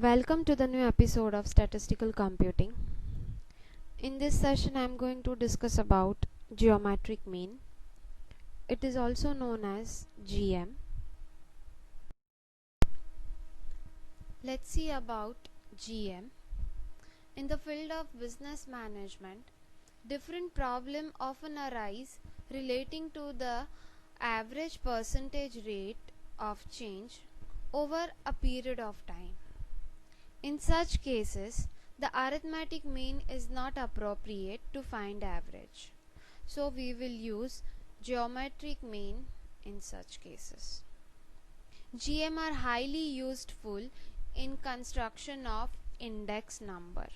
Welcome to the new episode of Statistical Computing. In this session I am going to discuss about geometric mean. It is also known as GM. Let's see about GM. In the field of business management, different problems often arise relating to the average percentage rate of change over a period of time. In such cases, the arithmetic mean is not appropriate to find average. So we will use geometric mean in such cases. GM are highly useful in construction of index number.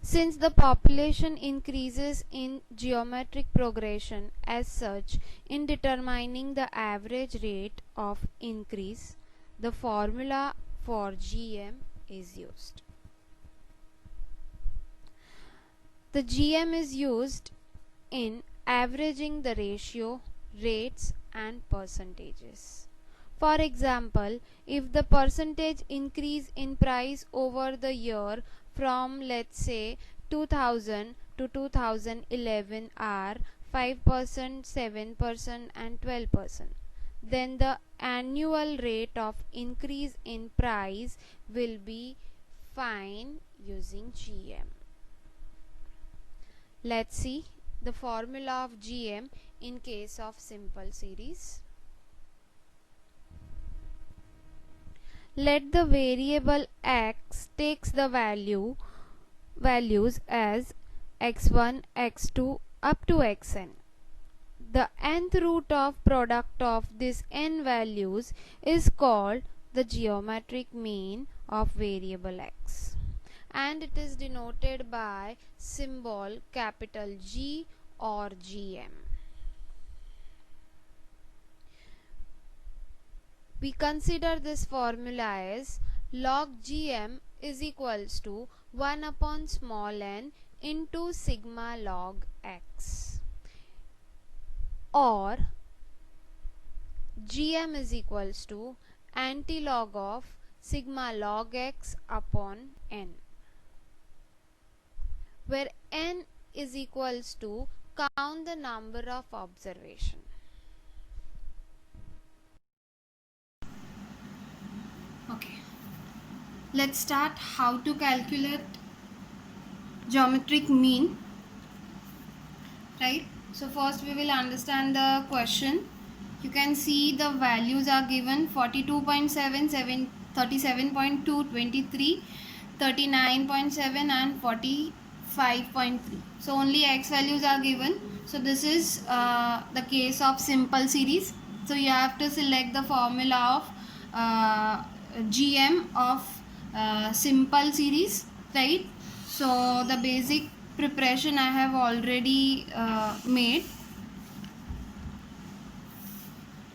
Since the population increases in geometric progression as such, in determining the average rate of increase, the formula for GM is used. The GM is used in averaging the ratio, rates and percentages. For example, if the percentage increase in price over the year from let's say 2000 to 2011 are 5%, 7% and 12%, then the annual rate of increase in price will be found using GM. Let's see the formula of GM in case of simple series. Let the variable x takes the values as x1, x2 up to xn. The nth root of product of these n values is called the geometric mean of variable x, and it is denoted by symbol capital G or GM. We consider this formula as log GM is equals to 1 upon small n into sigma log x, or GM is equals to antilog of sigma log x upon n, where n is equals to count the number of observation. Okay, let's start how to calculate geometric mean. Right, so first we will understand the question. You can see the values are given 42.7, 37.2, 23, 39.7 and 45.3. So only x values are given. So this is the case of simple series. So you have to select the formula of GM of simple series, right? So the basic preparation I have already made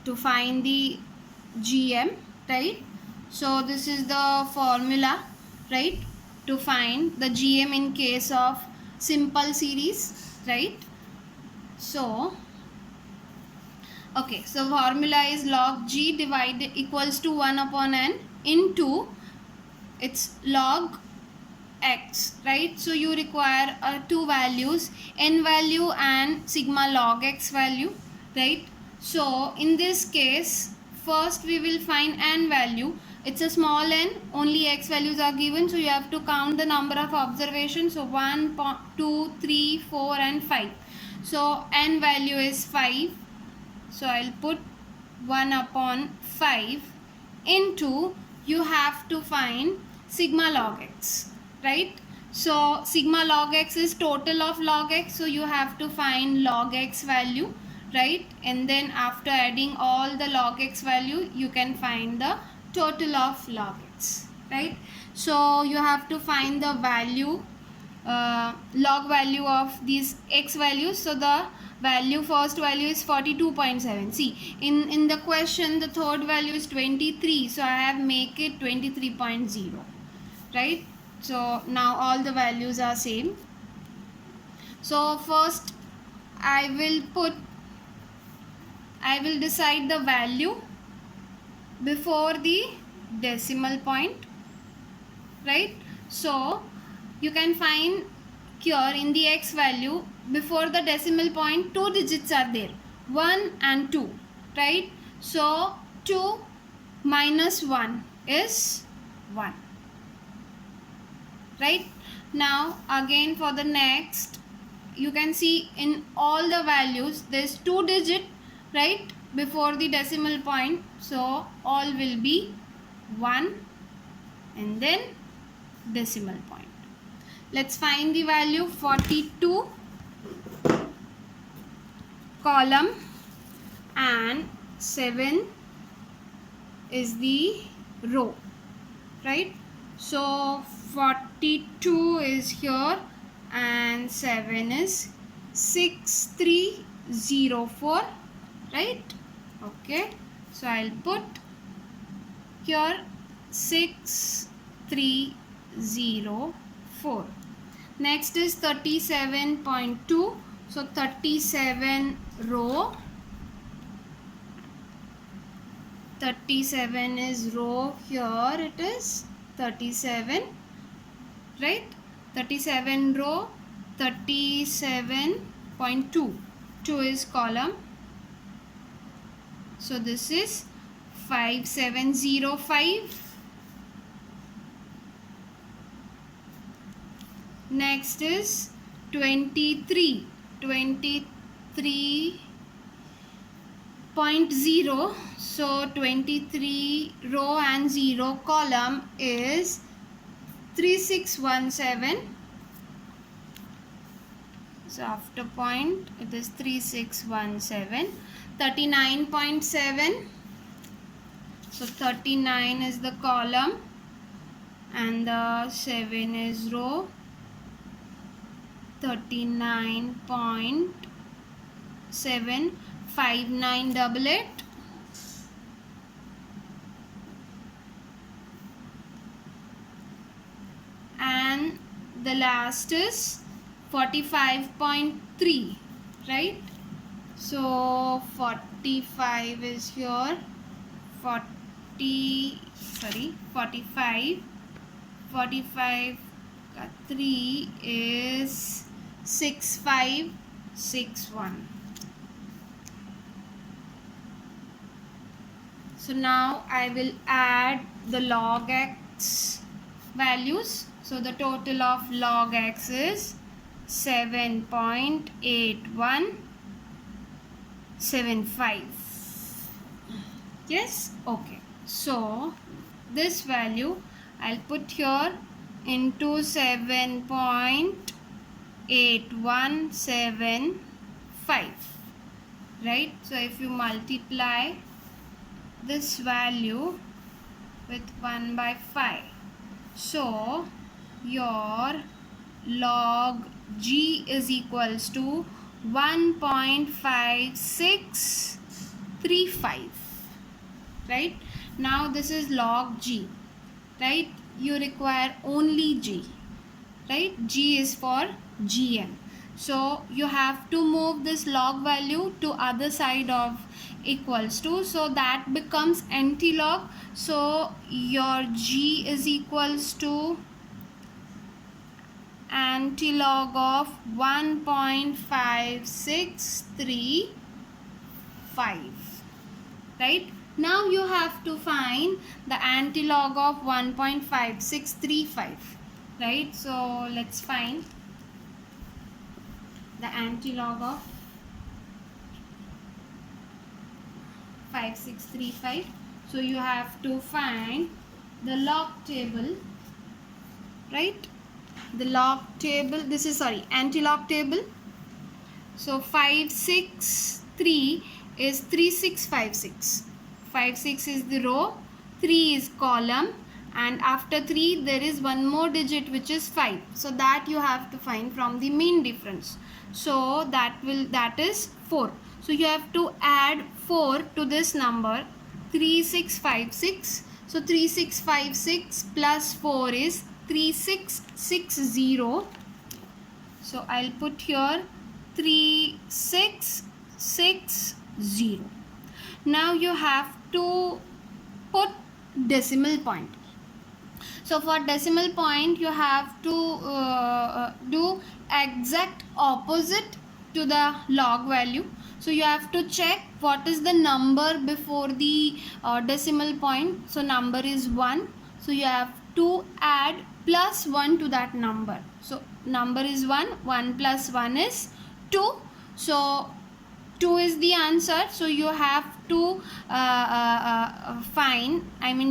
to find the GM, right? So this is the formula, right, to find the GM in case of simple series, right? So okay, so formula is log G divided equals to 1 upon n into its log x, right? So you require two values, n value and sigma log x value, right? So in this case, first we will find n value. It's a small n, only x values are given, so you have to count the number of observations. So 1, 2, 3, 4 and 5. So n value is 5. So I'll put 1 upon 5 into, you have to find sigma log x, right? So sigma log x is total of log x, so you have to find log x value, right? And then after adding all the log x value, you can find the total of log x, right? So you have to find the value, log value of these x values. So the value, first value is 42.7. see, in the question the third value is 23, so I have make it 23.0, right? So now all the values are same. So first I will decide the value before the decimal point, right? So you can find here in the x value, before the decimal point 2 digits are there, 1 and 2, right? So 2 minus 1 is 1, right? Now again for the next, you can see in all the values there's 2 digit, right, before the decimal point, so all will be 1 and then decimal point. Let's find the value. 42 column and 7 is the row, right? So 42 is here and 7 is 6304, right? Okay, so I'll put here 6304. Next is 37.2. So 37 row, 37 is row, here it is 37, right? 37 row, 37.2, 2 is column, so this is 5705. Next is 23, 23.0. So 23 row and 0 column is 3617. So after point it is 3617. 39.7. So 39 is the column and the 7 is row. 39.7, 5988. And the last is 45.3, right? So 45 is here, 45 3 is 6561. So now I will add the log x values. So the total of log x is 7.8175. Yes, okay. So this value I'll put here into 7.8175, right? So if you multiply this value with 1 by 5, so your log g is equals to 1.5635, right? Now this is log g, right? You require only g, right? G is for gm. So you have to move this log value to other side of equals to, so that becomes anti-log. So your g is equals to anti-log of 1.5635, right? Now you have to find the anti-log of 1.5635, right? So let's find the anti-log of 5635. So you have to find the log table, right? The log table, this is anti-log table. So 563 is 3656. 56 is the row, 3 is column, and after 3 there is one more digit which is 5. So that you have to find from the mean difference. So that is 4. So you have to add 4 to this number, 3656. So 3656 plus 4 is 3660. So I'll put here 3660. Now you have to put decimal point. So for decimal point you have to do exact opposite to the log value. So you have to check what is the number before the decimal point. So number is 1, so you have to add plus 1 to that number. So number is 1, 1 plus 1 is 2, so 2 is the answer. So you have to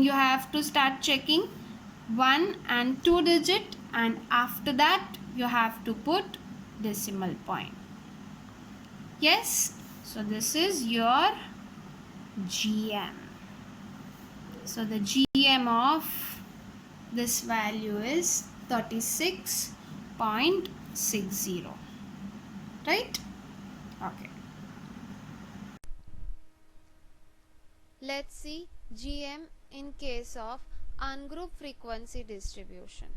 you have to start checking 1 and 2 digit, and after that you have to put decimal point. Yes, so this is your GM. So the GM of this value is 36.60, right? Okay. Let's see GM in case of ungrouped frequency distribution.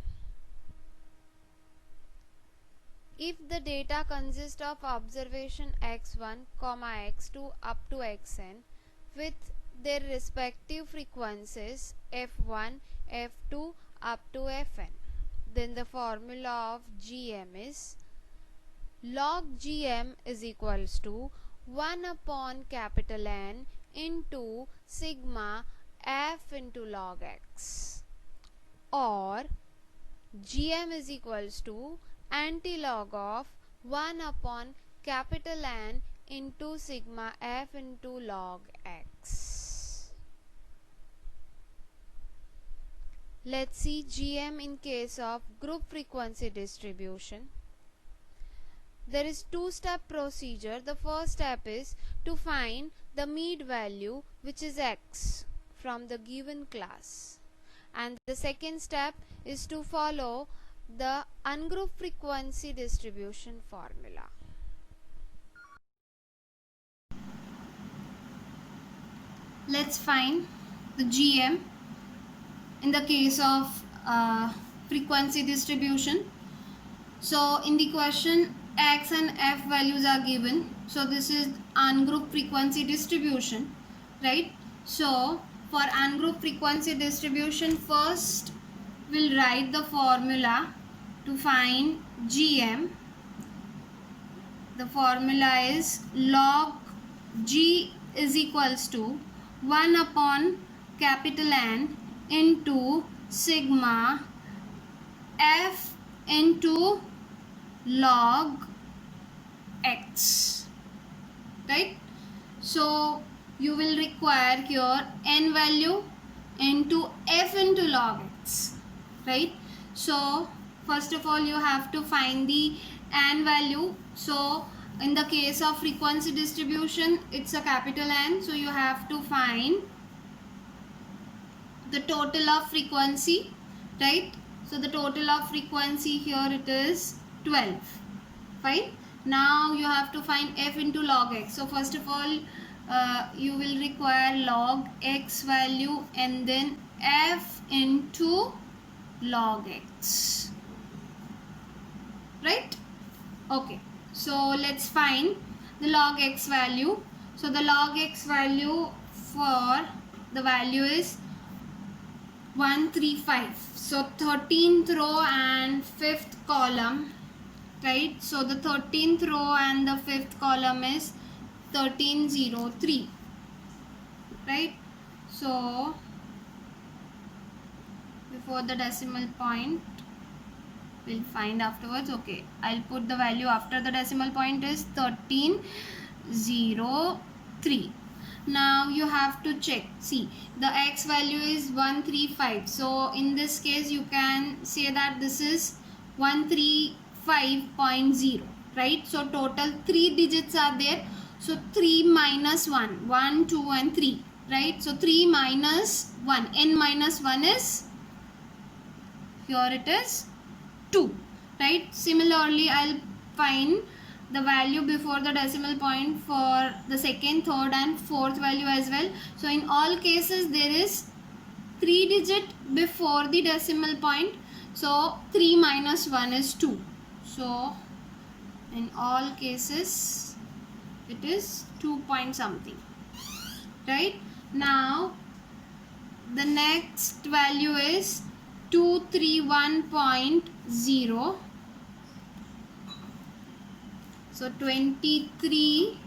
If the data consists of observation x1, x2 up to xn with their respective frequencies f1, f2 up to fn, then the formula of GM is log GM is equals to 1 upon capital N into sigma f into log x, or GM is equals to antilog of 1 upon capital N into sigma f into log x. Let's see GM in case of group frequency distribution. There is two-step procedure. The first step is to find the mean value, which is x, from the given class, and the second step is to follow the ungrouped frequency distribution formula. Let's find the GM in the case of frequency distribution. So in the question, x and f values are given. So this is ungrouped frequency distribution, right? So for ungrouped frequency distribution, first we'll write the formula to find GM. The formula is log G is equals to 1 upon capital N into sigma f into log x, right? So you will require your n value into f into log x, right? So first of all you have to find the n value. So in the case of frequency distribution, it's a capital N, so you have to find the total of frequency, right? So the total of frequency here, it is 12. Fine. Now you have to find f into log x. So first of all you will require log x value and then f into log x, right? Okay, so let's find the log x value. So the log x value for the value is 135. So 13th row and 5th column, right? So the 13th row and the 5th column is 1303, right? So before the decimal point, we'll find afterwards. Okay, I'll put the value after the decimal point is 1303. Now you have to check. See, the x value is 135. So in this case you can say that this is 135.0, right? So total 3 digits are there. So 3 minus 1, 1, 2 and 3, right? So 3 minus 1, n minus 1 is, here it is 2, right? Similarly, I'll find the value before the decimal point for the second, third and fourth value as well. So in all cases there is 3 digit before the decimal point. So 3 minus 1 is 2. So in all cases it is 2 point something, right? Now the next value is 231.0. So 23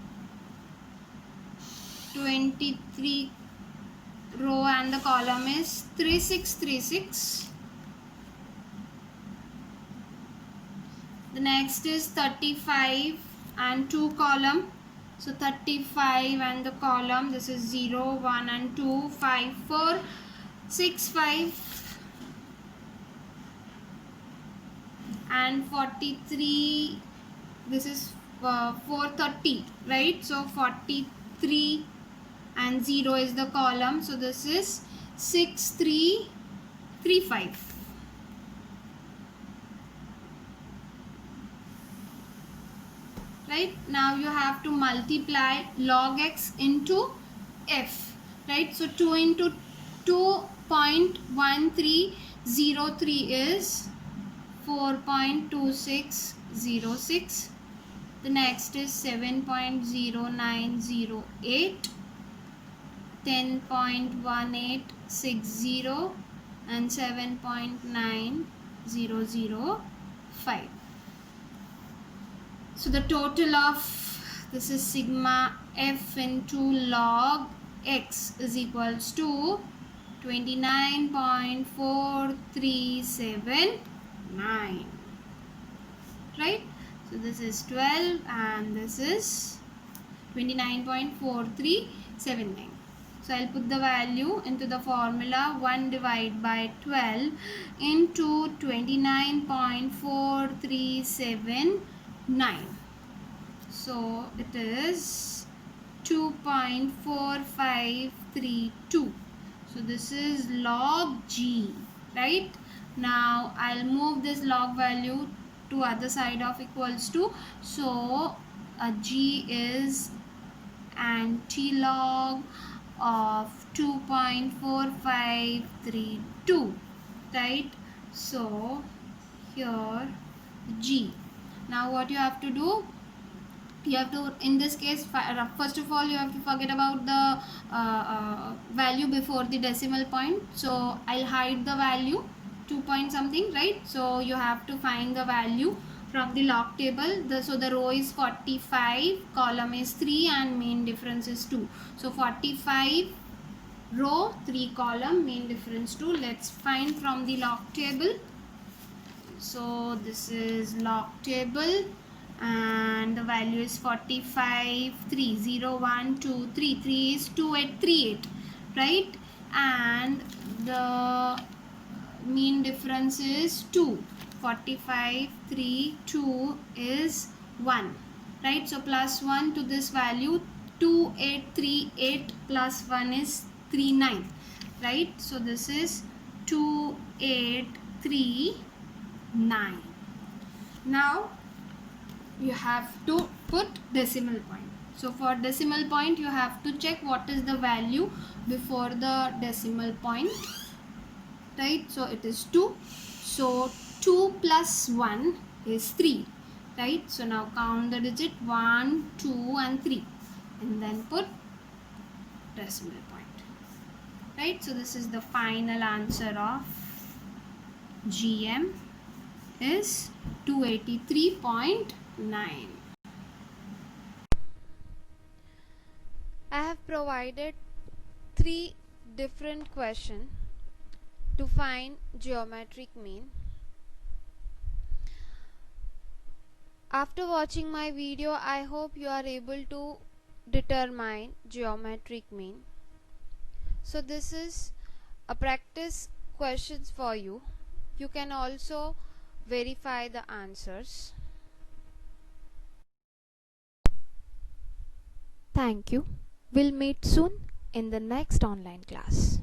row and the column is 3636. The next is 35 and 2 column. So 35 and the column, this is 0, 1 and 2, 5, 4, 6, 5 and 43, this is 430, right? So 43 and 0 is the column, so this is 6335. Right, now you have to multiply log x into f, right? So 2 into 2.1303 is 4.2606. The next is 7.0908, 10.1860 and 7.9005. So the total of this is sigma f into log x is equals to 29.4379, right? So this is 12 and this is 29.4379. So I'll put the value into the formula. 1 divided by 12 into 29.4379. So it is 2.4532. So this is log g, right? Now I'll move this log value to other side of equals to. So g is anti-log of 2.4532, right? So here g. Now what you have to do, you have to, in this case, first of all you have to forget about the value before the decimal point. So I'll hide the value 2 point something, right? So you have to find the value from the log table. So the row is 45, column is 3 and mean difference is 2. So 45 row, 3 column, mean difference 2. Let's find from the log table. So this is log table and the value is 45, 3, 0, 1, 2, 3, 3 is 2838, right? And the mean difference is 2. 45, 3, 2 is 1, right? So plus 1 to this value, 2838 plus 1 is 39, right? So this is 2839. Now you have to put decimal point. So for decimal point you have to check what is the value before the decimal point, right? So it is 2. So 2 plus 1 is 3, right? So now count the digit 1, 2 and 3 and then put decimal point, right? So this is the final answer of GM is 283.9. I have provided 3 different questions to find geometric mean. After watching my video, I hope you are able to determine geometric mean. So this is a practice questions for you. You can also verify the answers. Thank you. We'll meet soon in the next online class.